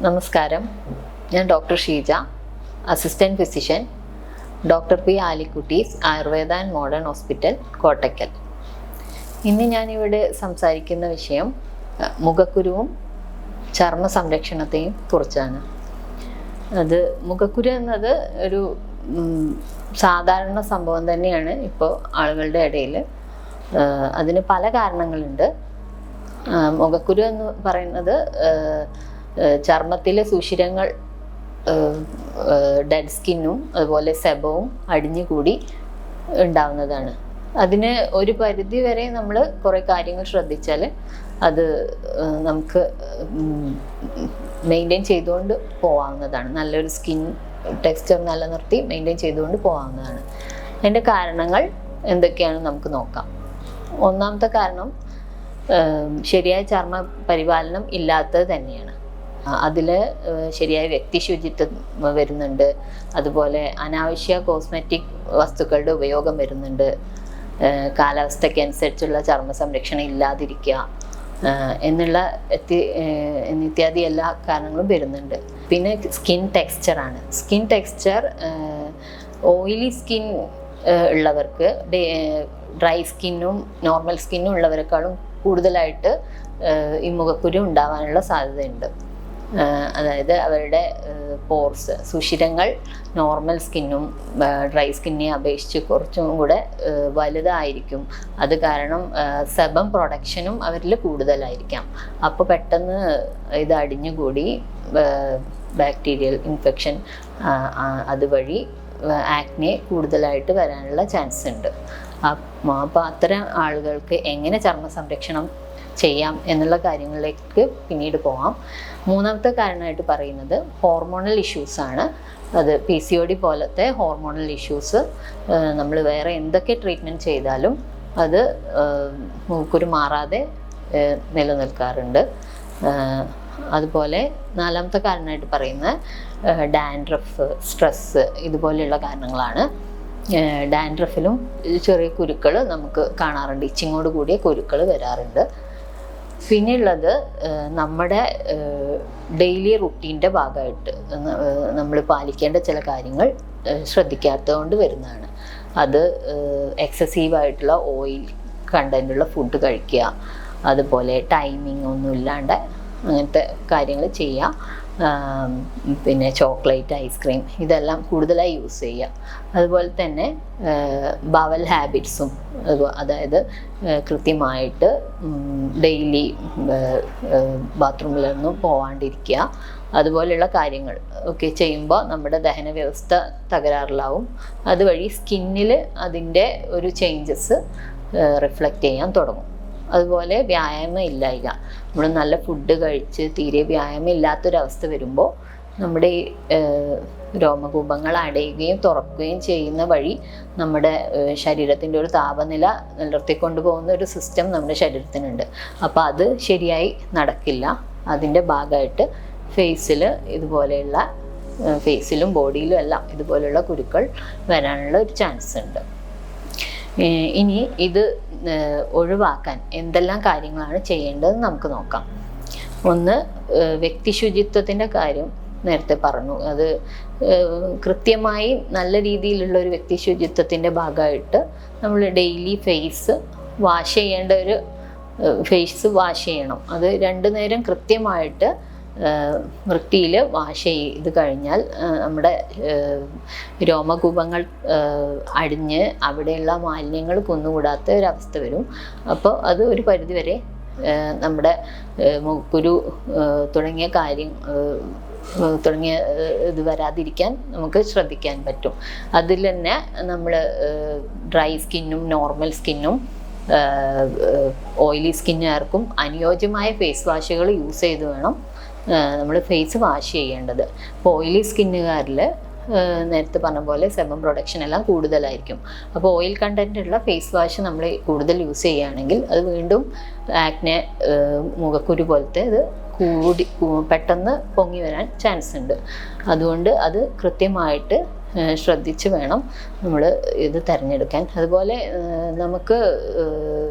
നമസ്കാരം, ഞാൻ doctor Sheeja, assistant physician, doctor P Alikutty's Ayurveda and modern hospital, Kottakkal. ഇന്ന് ഞാനിവിടെ സംസാരിക്കുന്ന വിഷയം മുഖക്കുരുവും ചർമ്മ സംരക്ഷണത്തെയും കുറിച്ചാണ്. അത് മുഖക്കുരു എന്നത് ഒരു സാധാരണ സംഭവം തന്നെയാണ് ഇപ്പോൾ ആളുകളുടെ ഇടയിൽ. അതിന് പല കാരണങ്ങളുണ്ട്. മുഖക്കുരു എന്ന് പറയുന്നത് ചർമ്മത്തിലെ സുഷിരങ്ങൾ, ഡെഡ് സ്കിന്നും അതുപോലെ സെബവും അടിഞ്ഞുകൂടി ഉണ്ടാവുന്നതാണ്. അതിന് ഒരു പരിധി വരെ നമ്മൾ കുറേ കാര്യങ്ങൾ ശ്രദ്ധിച്ചാൽ അത് നമുക്ക് മെയിൻറ്റെയിൻ ചെയ്തുകൊണ്ട് പോകാവുന്നതാണ്. നല്ലൊരു സ്കിൻ ടെക്സ്ചർ നിലനിർത്തി മെയിൻറ്റെയിൻ ചെയ്തുകൊണ്ട് പോകാവുന്നതാണ്. അതിൻ്റെ കാരണങ്ങൾ എന്തൊക്കെയാണെന്ന് നമുക്ക് നോക്കാം. ഒന്നാമത്തെ കാരണം ശരിയായ ചർമ്മ പരിപാലനം ഇല്ലാത്തത് തന്നെയാണ്. അതിൽ ശരിയായ വ്യക്തി ശുചിത്വം വരുന്നുണ്ട്, അതുപോലെ അനാവശ്യ കോസ്മെറ്റിക് വസ്തുക്കളുടെ ഉപയോഗം വരുന്നുണ്ട്, കാലാവസ്ഥയ്ക്ക് അനുസരിച്ചുള്ള ചർമ്മ സംരക്ഷണം ഇല്ലാതിരിക്കുക എന്നുള്ള ഇത്യാദി എല്ലാ കാരണങ്ങളും വരുന്നുണ്ട്. പിന്നെ സ്കിൻ ടെക്സ്ചറാണ്. സ്കിൻ ടെക്സ്ചർ ഓയിലി സ്കിൻ ഉള്ളവർക്ക് ഡ്രൈ സ്കിന്നും നോർമൽ സ്കിന്നും ഉള്ളവരെക്കാളും കൂടുതലായിട്ട് ഈ മുഖക്കുരു ഉണ്ടാവാനുള്ള സാധ്യതയുണ്ട്. അതായത് അവരുടെ പോർസ്, സുഷിരങ്ങൾ നോർമൽ സ്കിന്നും ഡ്രൈ സ്കിന്നെ അപേക്ഷിച്ച് കുറച്ചും കൂടെ വലുതായിരിക്കും. അത് കാരണം സെബം പ്രൊഡക്ഷനും അവരിൽ കൂടുതലായിരിക്കാം. അപ്പോൾ പെട്ടെന്ന് ഇത് അടിഞ്ഞുകൂടി ബാക്ടീരിയൽ ഇൻഫെക്ഷൻ അതുവഴി ആക്നെ കൂടുതലായിട്ട് വരാനുള്ള ചാൻസ് ഉണ്ട്. അപ്പോൾ അത്തരം ആളുകൾക്ക് എങ്ങനെ ചർമ്മ സംരക്ഷണം ചെയ്യാം എന്നുള്ള കാര്യങ്ങളിലേക്ക് പിന്നീട് പോകാം. മൂന്നാമത്തെ കാരണമായിട്ട് പറയുന്നത് ഹോർമോണൽ ഇഷ്യൂസാണ്. അത് PCOD പോലത്തെ ഹോർമോണൽ ഇഷ്യൂസ് നമ്മൾ വേറെ എന്തൊക്കെ ട്രീറ്റ്മെൻറ്റ് ചെയ്താലും അത് മുഖക്കുരു മാറാതെ നിലനിൽക്കാറുണ്ട്. അതുപോലെ നാലാമത്തെ കാരണമായിട്ട് പറയുന്നത് ഡാൻഡ്രഫ്, സ്ട്രെസ്സ് ഇതുപോലെയുള്ള കാരണങ്ങളാണ്. ഡാൻഡ്രഫിലും ചെറിയ കുരുക്കൾ നമുക്ക് കാണാറുണ്ട്, ഇച്ചിങ്ങോട് കൂടിയ കുരുക്കൾ വരാറുണ്ട്. പിന്നെയുള്ളത് നമ്മുടെ ഡെയിലി റുട്ടീൻ്റെ ഭാഗമായിട്ട് നമ്മൾ പാലിക്കേണ്ട ചില കാര്യങ്ങൾ ശ്രദ്ധിക്കാത്തത് കൊണ്ട് വരുന്നതാണ്. അത് എക്സസീവായിട്ടുള്ള ഓയിൽ കണ്ടൻറ്റുള്ള ഫുഡ് കഴിക്കുക, അതുപോലെ ടൈമിംഗ് ഒന്നും ഇല്ലാണ്ട് അങ്ങനത്തെ കാര്യങ്ങൾ ചെയ്യുക. പിന്നെ ചോക്ലേറ്റ്, ഐസ്ക്രീം ഇതെല്ലാം കൂടുതലായി യൂസ് ചെയ്യുക. അതുപോലെ തന്നെ ബവൽ ഹാബിറ്റ്സും, അതായത് കൃത്യമായിട്ട് ഡെയിലി ബാത്റൂമിലൊന്നും പോവാണ്ടിരിക്കുക, അതുപോലെയുള്ള കാര്യങ്ങൾ ഒക്കെ ചെയ്യുമ്പോൾ നമ്മുടെ ദഹന വ്യവസ്ഥ തകരാറിലാവും. അതുവഴി സ്കിന്നിൽ അതിൻ്റെ ഒരു ചേഞ്ചസ് റിഫ്ലക്റ്റ് ചെയ്യാൻ തുടങ്ങും. അതുപോലെ വ്യായാമം ഇല്ലായ്ക, നമ്മൾ നല്ല ഫുഡ് കഴിച്ച് തീരെ വ്യായാമം ഇല്ലാത്തൊരവസ്ഥ വരുമ്പോൾ നമ്മുടെ ഈ രോമകൂപങ്ങൾ അടയുകയും തുറക്കുകയും ചെയ്യുന്ന വഴി നമ്മുടെ ശരീരത്തിൻ്റെ ഒരു താപനില നിലനിർത്തിക്കൊണ്ട് പോകുന്ന ഒരു സിസ്റ്റം നമ്മുടെ ശരീരത്തിനുണ്ട്. അപ്പോൾ അത് ശരിയായി നടക്കില്ല. അതിൻ്റെ ഭാഗമായിട്ട് ഫേസിൽ ഇതുപോലെയുള്ള ഫേസിലും ബോഡിയിലും എല്ലാം ഇതുപോലെയുള്ള കുരുക്കൾ വരാനുള്ള ഒരു ചാൻസ് ഉണ്ട്. ഇനി ഇത് ഒഴിവാക്കാൻ എന്തെല്ലാം കാര്യങ്ങളാണ് ചെയ്യേണ്ടതെന്ന് നമുക്ക് നോക്കാം. ഒന്ന്, വ്യക്തി ശുചിത്വത്തിൻ്റെ കാര്യം നേരത്തെ പറഞ്ഞു. അത് കൃത്യമായി നല്ല രീതിയിലുള്ള ഒരു വ്യക്തി ശുചിത്വത്തിൻ്റെ ഭാഗമായിട്ട് നമ്മൾ ഡെയിലി ഫേസ് വാഷ് ചെയ്യണം. അത് 2 നേരം കൃത്യമായിട്ട് വൃത്തിയിൽ വാഷ് ചെയ്ത് കഴിഞ്ഞാൽ നമ്മുടെ രോമകൂപങ്ങൾ അടിഞ്ഞ് അവിടെയുള്ള മാലിന്യങ്ങൾ കുന്നുകൂടാത്ത ഒരവസ്ഥ വരും. അപ്പോൾ അത് ഒരു പരിധിവരെ നമ്മുടെ മുഖക്കുരു തുടങ്ങിയ ഇത് വരാതിരിക്കാൻ നമുക്ക് ശ്രദ്ധിക്കാൻ പറ്റും. അതിൽ തന്നെ നമ്മൾ ഡ്രൈ സ്കിന്നും നോർമൽ സ്കിന്നും ഓയിലി സ്കിന്നുകാർക്കും അനുയോജ്യമായ ഫേസ് വാഷുകൾ യൂസ് ചെയ്ത് വേണം നമ്മൾ ഫേസ് വാഷ് ചെയ്യേണ്ടത്. ഇപ്പോൾ ഓയിലി സ്കിന്നുകാരിൽ നേരത്തെ പറഞ്ഞ പോലെ സെബം പ്രൊഡക്ഷൻ എല്ലാം കൂടുതലായിരിക്കും. അപ്പോൾ ഓയിൽ കണ്ടൻ്റ് ഉള്ള ഫേസ് വാഷ് നമ്മൾ കൂടുതൽ യൂസ് ചെയ്യുകയാണെങ്കിൽ അത് വീണ്ടും ആക്നെ, മുഖക്കുരു പോലത്തെ ഇത് പെട്ടെന്ന് പൊങ്ങി വരാൻ ചാൻസ് ഉണ്ട്. അതുകൊണ്ട് അത് കൃത്യമായിട്ട് ശ്രദ്ധിച്ച് വേണം നമ്മൾ ഇത് തിരഞ്ഞെടുക്കാൻ. അതുപോലെ നമുക്ക്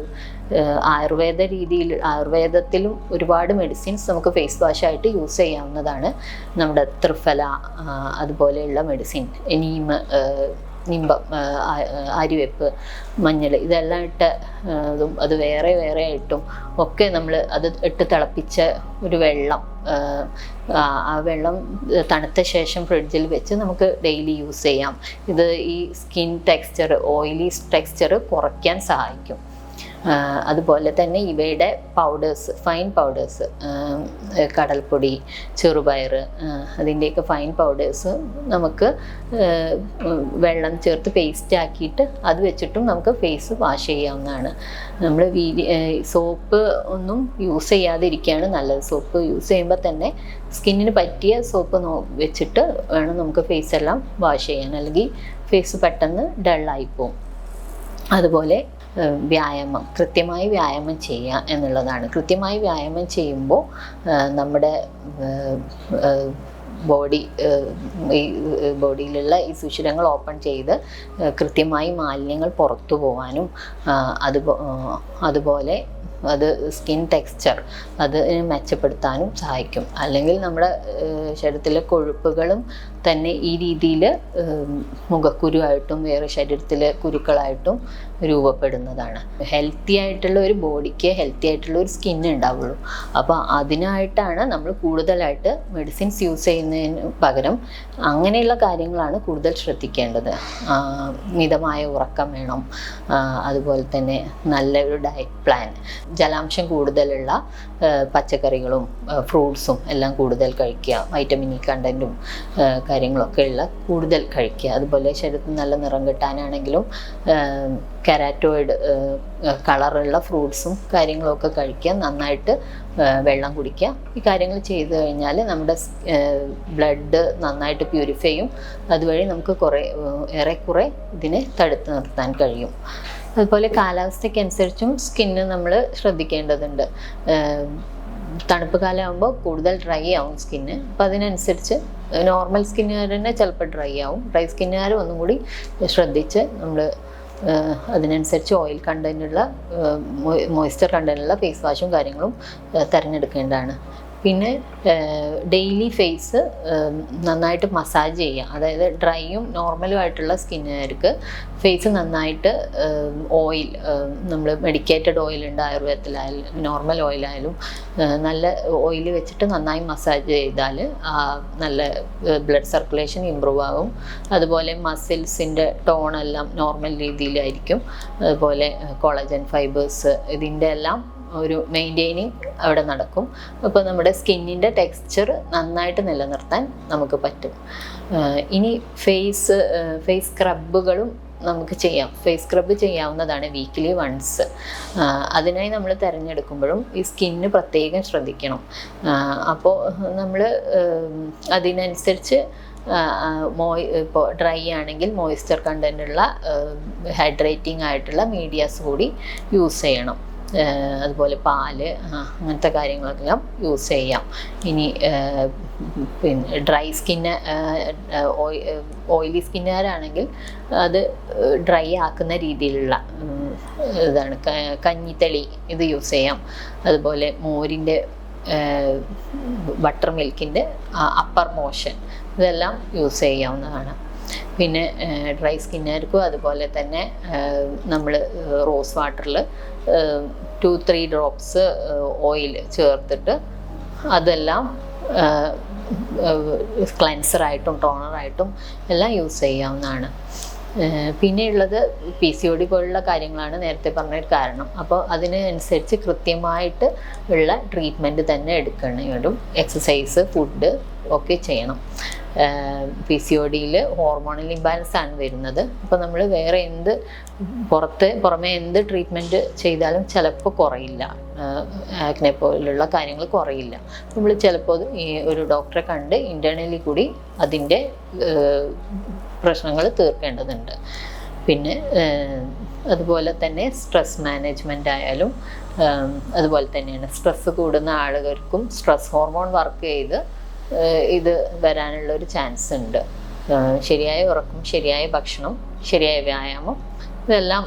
ആയുർവേദത്തിലും ഒരുപാട് മെഡിസിൻസ് നമുക്ക് ഫേസ് വാഷായിട്ട് യൂസ് ചെയ്യാവുന്നതാണ്. നമ്മുടെ ത്രിഫല അതുപോലെയുള്ള മെഡിസിൻ, നിമ്പം, ആര്യവേപ്പ്, മഞ്ഞൾ, ഇതെല്ലാം അതും അത് വേറെ വേറെ ആയിട്ടും ഒക്കെ നമ്മൾ അത് ഇട്ട് തിളപ്പിച്ച ഒരു വെള്ളം, ആ വെള്ളം തണുത്ത ശേഷം ഫ്രിഡ്ജിൽ വെച്ച് നമുക്ക് ഡെയിലി യൂസ് ചെയ്യാം. ഇത് ഈ സ്കിൻ ടെക്സ്ചർ, ഓയിലി ടെക്സ്ചർ കുറയ്ക്കാൻ സഹായിക്കും. അതുപോലെ തന്നെ ഇവയുടെ പൗഡേഴ്സ്, ഫൈൻ പൗഡേഴ്സ്, കടൽപ്പൊടി, ചെറുപയർ, അതിൻ്റെയൊക്കെ ഫൈൻ പൗഡേഴ്സ് നമുക്ക് വെള്ളം ചേർത്ത് പേസ്റ്റ് ആക്കിയിട്ട് അത് വെച്ചിട്ടും നമുക്ക് ഫേസ് വാഷ് ചെയ്യാവുന്നതാണ്. നമ്മൾ സോപ്പ് ഒന്നും യൂസ് ചെയ്യാതിരിക്കുകയാണ് നല്ലത്. സോപ്പ് യൂസ് ചെയ്യുമ്പോൾ തന്നെ സ്കിന്നിന് പറ്റിയ സോപ്പ് വെച്ചിട്ട് വേണം നമുക്ക് ഫേസ് എല്ലാം വാഷ് ചെയ്യാൻ, അല്ലെങ്കിൽ ഫേസ് പെട്ടെന്ന് ഡള്ളായിപ്പോവും. അതുപോലെ വ്യായാമം, കൃത്യമായി വ്യായാമം ചെയ്യുക എന്നുള്ളതാണ്. കൃത്യമായി വ്യായാമം ചെയ്യുമ്പോൾ നമ്മുടെ ബോഡിയിലുള്ള ഈ സുഷിരങ്ങൾ ഓപ്പൺ ചെയ്ത് കൃത്യമായി മാലിന്യങ്ങൾ പുറത്തു പോകാനും അതുപോലെ അത് സ്കിൻ ടെക്സ്ചർ അതിനെ മെച്ചപ്പെടുത്താനും സഹായിക്കും. അല്ലെങ്കിൽ നമ്മുടെ ശരീരത്തിലെ കൊഴുപ്പുകളും തന്നെ ഈ രീതിയിൽ മുഖക്കുരുവായിട്ടും വേറെ ശരീരത്തിലെ കുരുക്കളായിട്ടും രൂപപ്പെടുന്നതാണ്. ഹെൽത്തി ആയിട്ടുള്ള ഒരു ബോഡിക്ക് ഹെൽത്തി ആയിട്ടുള്ള ഒരു സ്കിൻ ഉണ്ടാവുള്ളൂ. അപ്പോൾ അതിനായിട്ടാണ് നമ്മൾ കൂടുതലായിട്ട് മെഡിസിൻസ് യൂസ് ചെയ്യുന്നതിന് പകരം അങ്ങനെയുള്ള കാര്യങ്ങളാണ് കൂടുതൽ ശ്രദ്ധിക്കേണ്ടത്. മിതമായ ഉറക്കം വേണം, അതുപോലെ തന്നെ നല്ലൊരു ഡയറ്റ് പ്ലാൻ, ജലാംശം കൂടുതലുള്ള പച്ചക്കറികളും ഫ്രൂട്ട്സും എല്ലാം കൂടുതൽ കഴിക്കുക, വൈറ്റമിൻ ഇ കണ്ടൻറ്റും കാര്യങ്ങളൊക്കെ ഉള്ള കൂടുതൽ കഴിക്കുക. അതുപോലെ ശരീരത്തിന് നല്ല നിറം കിട്ടാനാണെങ്കിലും കെരാറ്റോയിഡ് കളറുള്ള ഫ്രൂട്ട്സും കാര്യങ്ങളൊക്കെ കഴിക്കുക, നന്നായിട്ട് വെള്ളം കുടിക്കുക. ഈ കാര്യങ്ങൾ ചെയ്തു കഴിഞ്ഞാൽ നമ്മുടെ ബ്ലഡ് നന്നായിട്ട് പ്യൂരിഫൈ ചെയ്യും. അതുവഴി നമുക്ക് ഏറെക്കുറെ ഇതിനെ തടുത്ത് നിർത്താൻ കഴിയും. അതുപോലെ കാലാവസ്ഥയ്ക്കനുസരിച്ചും സ്കിന്ന് നമ്മൾ ശ്രദ്ധിക്കേണ്ടതുണ്ട്. തണുപ്പ് കാലമാകുമ്പോൾ കൂടുതൽ ഡ്രൈ ആവും സ്കിന്ന്. അപ്പോൾ അതിനനുസരിച്ച് നോർമൽ സ്കിന്നുകാർ തന്നെ ചിലപ്പോൾ ഡ്രൈ ആവും. ഡ്രൈ സ്കിന്നുകാർ ഒന്നും കൂടി ശ്രദ്ധിച്ച് നമ്മൾ അതിനനുസരിച്ച് ഓയിൽ കണ്ടൻറ്റുള്ള മോയ്സ്ചർ കണ്ടൻറ്റുള്ള ഫേസ് വാഷും കാര്യങ്ങളും തിരഞ്ഞെടുക്കേണ്ടതാണ്. പിന്നെ ഡെയിലി ഫേസ് നന്നായിട്ട് മസാജ് ചെയ്യുക. അതായത് ഡ്രൈയും നോർമലും ആയിട്ടുള്ള സ്കിന്നുകാർക്ക് ഫേസ് നന്നായിട്ട് ഓയിൽ, നമ്മൾ മെഡിക്കേറ്റഡ് ഓയിലുണ്ട് ആയുർവേദത്തിലായാലും നോർമൽ ഓയിലായാലും, നല്ല ഓയിൽ വെച്ചിട്ട് നന്നായി മസാജ് ചെയ്താൽ നല്ല ബ്ലഡ് സർക്കുലേഷൻ ഇമ്പ്രൂവ് ആകും. അതുപോലെ മസിൽസിൻ്റെ ടോണെല്ലാം നോർമൽ രീതിയിലായിരിക്കും. അതുപോലെ കൊളജൻ ഫൈബേഴ്സ് ഇതിൻ്റെ എല്ലാം ഒരു മെയിൻറ്റെയിനിങ് അവിടെ നടക്കും. അപ്പോൾ നമ്മുടെ സ്കിന്നിൻ്റെ ടെക്സ്ചർ നന്നായിട്ട് നിലനിർത്താൻ നമുക്ക് പറ്റും. ഇനി ഫേസ് സ്ക്രബുകളും നമുക്ക് ചെയ്യാം. ഫേസ് സ്ക്രബ് ചെയ്യാവുന്നതാണ് വീക്കിലി വൺസ്. അതിനായി നമ്മൾ തിരഞ്ഞെടുക്കുമ്പോഴും ഈ സ്കിന്ന് പ്രത്യേകം ശ്രദ്ധിക്കണം. അപ്പോൾ നമ്മൾ അതിനനുസരിച്ച് ഇപ്പോൾ ഡ്രൈ ആണെങ്കിൽ മോയ്സ്ചർ കണ്ടൻറ്റുള്ള ഹൈഡ്രേറ്റിംഗ് ആയിട്ടുള്ള മീഡിയാസ് കൂടി യൂസ് ചെയ്യണം. അതുപോലെ പാല്, അങ്ങനത്തെ കാര്യങ്ങളെല്ലാം യൂസ് ചെയ്യാം. ഇനി പിന്നെ ഡ്രൈ സ്കിന്ന്, ഓയിലി സ്കിന്നുകാരാണെങ്കിൽ അത് ഡ്രൈ ആക്കുന്ന രീതിയിലുള്ള ഇതാണ് കഞ്ഞിത്തെളി, ഇത് യൂസ് ചെയ്യാം. അതുപോലെ മോരിൻ്റെ, ബട്ടർ മിൽക്കിൻ്റെ അപ്പർ മോഷൻ, ഇതെല്ലാം യൂസ് ചെയ്യാവുന്നതാണ്. പിന്നെ ഡ്രൈ സ്കിന്നുകാർക്കും അതുപോലെ തന്നെ നമ്മൾ റോസ് വാട്ടറിൽ 2-3 ഡ്രോപ്സ് ഓയിൽ ചേർത്തിട്ട് അതെല്ലാം ക്ലെൻസറായിട്ടും ടോണറായിട്ടും എല്ലാം യൂസ് ചെയ്യാവുന്നതാണ്. പിന്നെയുള്ളത് PCOD പോലുള്ള കാര്യങ്ങളാണ് നേരത്തെ പറഞ്ഞൊരു കാരണം. അപ്പോൾ അതിനനുസരിച്ച് കൃത്യമായിട്ട് ഉള്ള ട്രീറ്റ്മെൻറ്റ് തന്നെ എടുക്കണം. എക്സസൈസ്, ഫുഡ് ഒക്കെ ചെയ്യണം. PCODയിൽ ഹോർമോണൽ ഇംബാലൻസ് ആണ് വരുന്നത്. അപ്പോൾ നമ്മൾ വേറെ പുറമെ എന്ത് ട്രീറ്റ്മെൻറ്റ് ചെയ്താലും ചിലപ്പോൾ കുറയില്ല, ആക്നെ പോലുള്ള കാര്യങ്ങൾ കുറയില്ല. നമ്മൾ ചിലപ്പോൾ ഈ ഒരു ഡോക്ടറെ കണ്ട് ഇൻറ്റേർണലി കൂടി അതിൻ്റെ പ്രശ്നങ്ങൾ തീർക്കേണ്ടതുണ്ട്. പിന്നെ അതുപോലെ തന്നെ സ്ട്രെസ് മാനേജ്മെൻ്റ് ആയാലും അതുപോലെ തന്നെയാണ്. സ്ട്രെസ്സ് കൂടുന്ന ആളുകൾക്കും സ്ട്രെസ് ഹോർമോൺ വർക്ക് ചെയ്ത് ഇത് വരാനുള്ളൊരു ചാൻസ് ഉണ്ട്. ശരിയായ ഉറക്കം, ശരിയായ ഭക്ഷണം, ശരിയായ വ്യായാമം, ഇതെല്ലാം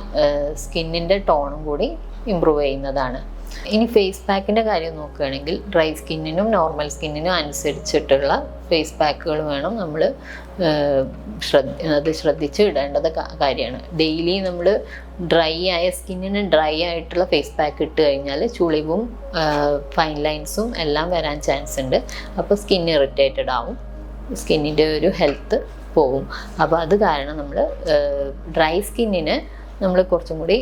സ്കിന്നിൻ്റെ ടോണും കൂടി ഇമ്പ്രൂവ് ചെയ്യുന്നതാണ്. ഇനി ഫേസ് പാക്കിൻ്റെ കാര്യം നോക്കുകയാണെങ്കിൽ ഡ്രൈ സ്കിന്നിനും നോർമൽ സ്കിന്നിനും അനുസരിച്ചിട്ടുള്ള ഫേസ് പാക്കുകൾ വേണം നമ്മൾ ശ്രദ്ധിച്ച് ഇടേണ്ടത് കാര്യമാണ്. ഡെയിലി നമ്മൾ ഡ്രൈ ആയ സ്കിന്നിന് ഡ്രൈ ആയിട്ടുള്ള ഫേസ് പാക്ക് ഇട്ട് കഴിഞ്ഞാൽ ചുളിവും ഫൈൻ ലൈൻസും എല്ലാം വരാൻ ചാൻസ് ഉണ്ട്. അപ്പോൾ സ്കിൻ ഇറിറ്റേറ്റഡ് ആവും, സ്കിന്നിൻ്റെ ഒരു ഹെൽത്ത് പോവും. അപ്പോൾ അത് കാരണം നമ്മൾ ഡ്രൈ സ്കിന്നിന് നമ്മൾ കുറച്ചും കൂടി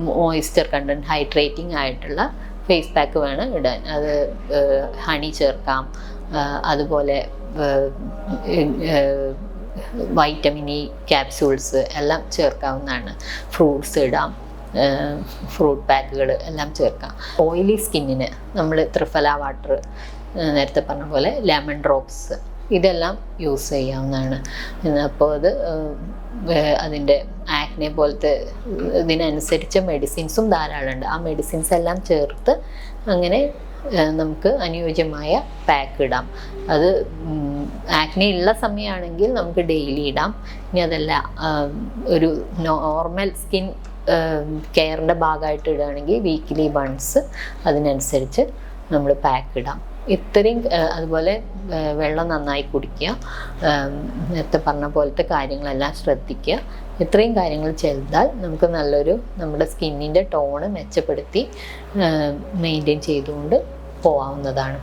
മോയ്സ്ചർ കണ്ടൻറ്റ്, ഹൈഡ്രേറ്റിംഗ് ആയിട്ടുള്ള ഫേസ് പാക്ക് വേണം ഇടാൻ. അത് ഹണി ചേർക്കാം, അതുപോലെ വൈറ്റമിൻ ഇ ക്യാപ്സ്യൂൾസ് എല്ലാം ചേർക്കാവുന്നതാണ്. ഫ്രൂട്ട്സ് ഇടാം, ഫ്രൂട്ട് പാക്കുകൾ എല്ലാം ചേർക്കാം. ഓയിലി സ്കിന്നിന് നമ്മൾ ത്രിഫല വാട്ടർ, നേരത്തെ പറഞ്ഞ പോലെ ലെമൺ ഡ്രോപ്സ്, ഇതെല്ലാം യൂസ് ചെയ്യാവുന്നതാണ്. അപ്പോൾ അത് അതിൻ്റെ ആക്നെ പോലത്തെ ഇതിനനുസരിച്ച് മെഡിസിൻസും ധാരാളമുണ്ട്. ആ മെഡിസിൻസ് എല്ലാം ചേർത്ത് അങ്ങനെ നമുക്ക് അനുയോജ്യമായ പാക്ക് ഇടാം. അത് ആക്നെ ഉള്ള സമയമാണെങ്കിൽ നമുക്ക് ഡെയിലി ഇടാം. ഇനി അതല്ല ഒരു നോർമൽ സ്കിൻ കെയറിൻ്റെ ഭാഗമായിട്ട് ഇടുകയാണെങ്കിൽ വീക്കിലി വൺസ് അതിനനുസരിച്ച് നമ്മൾ പാക്ക് ഇടാം. ഇത്രയും, അതുപോലെ വെള്ളം നന്നായി കുടിക്കുക, നേരത്തെ പറഞ്ഞ പോലത്തെ കാര്യങ്ങളെല്ലാം ശ്രദ്ധിക്കുക. ഇത്രയും കാര്യങ്ങൾ ചെയ്താൽ നമുക്ക് നമ്മുടെ സ്കിന്നിൻ്റെ ടോണ് മെച്ചപ്പെടുത്തി മെയിൻറ്റെയിൻ ചെയ്തുകൊണ്ട് പോകാവുന്നതാണ്.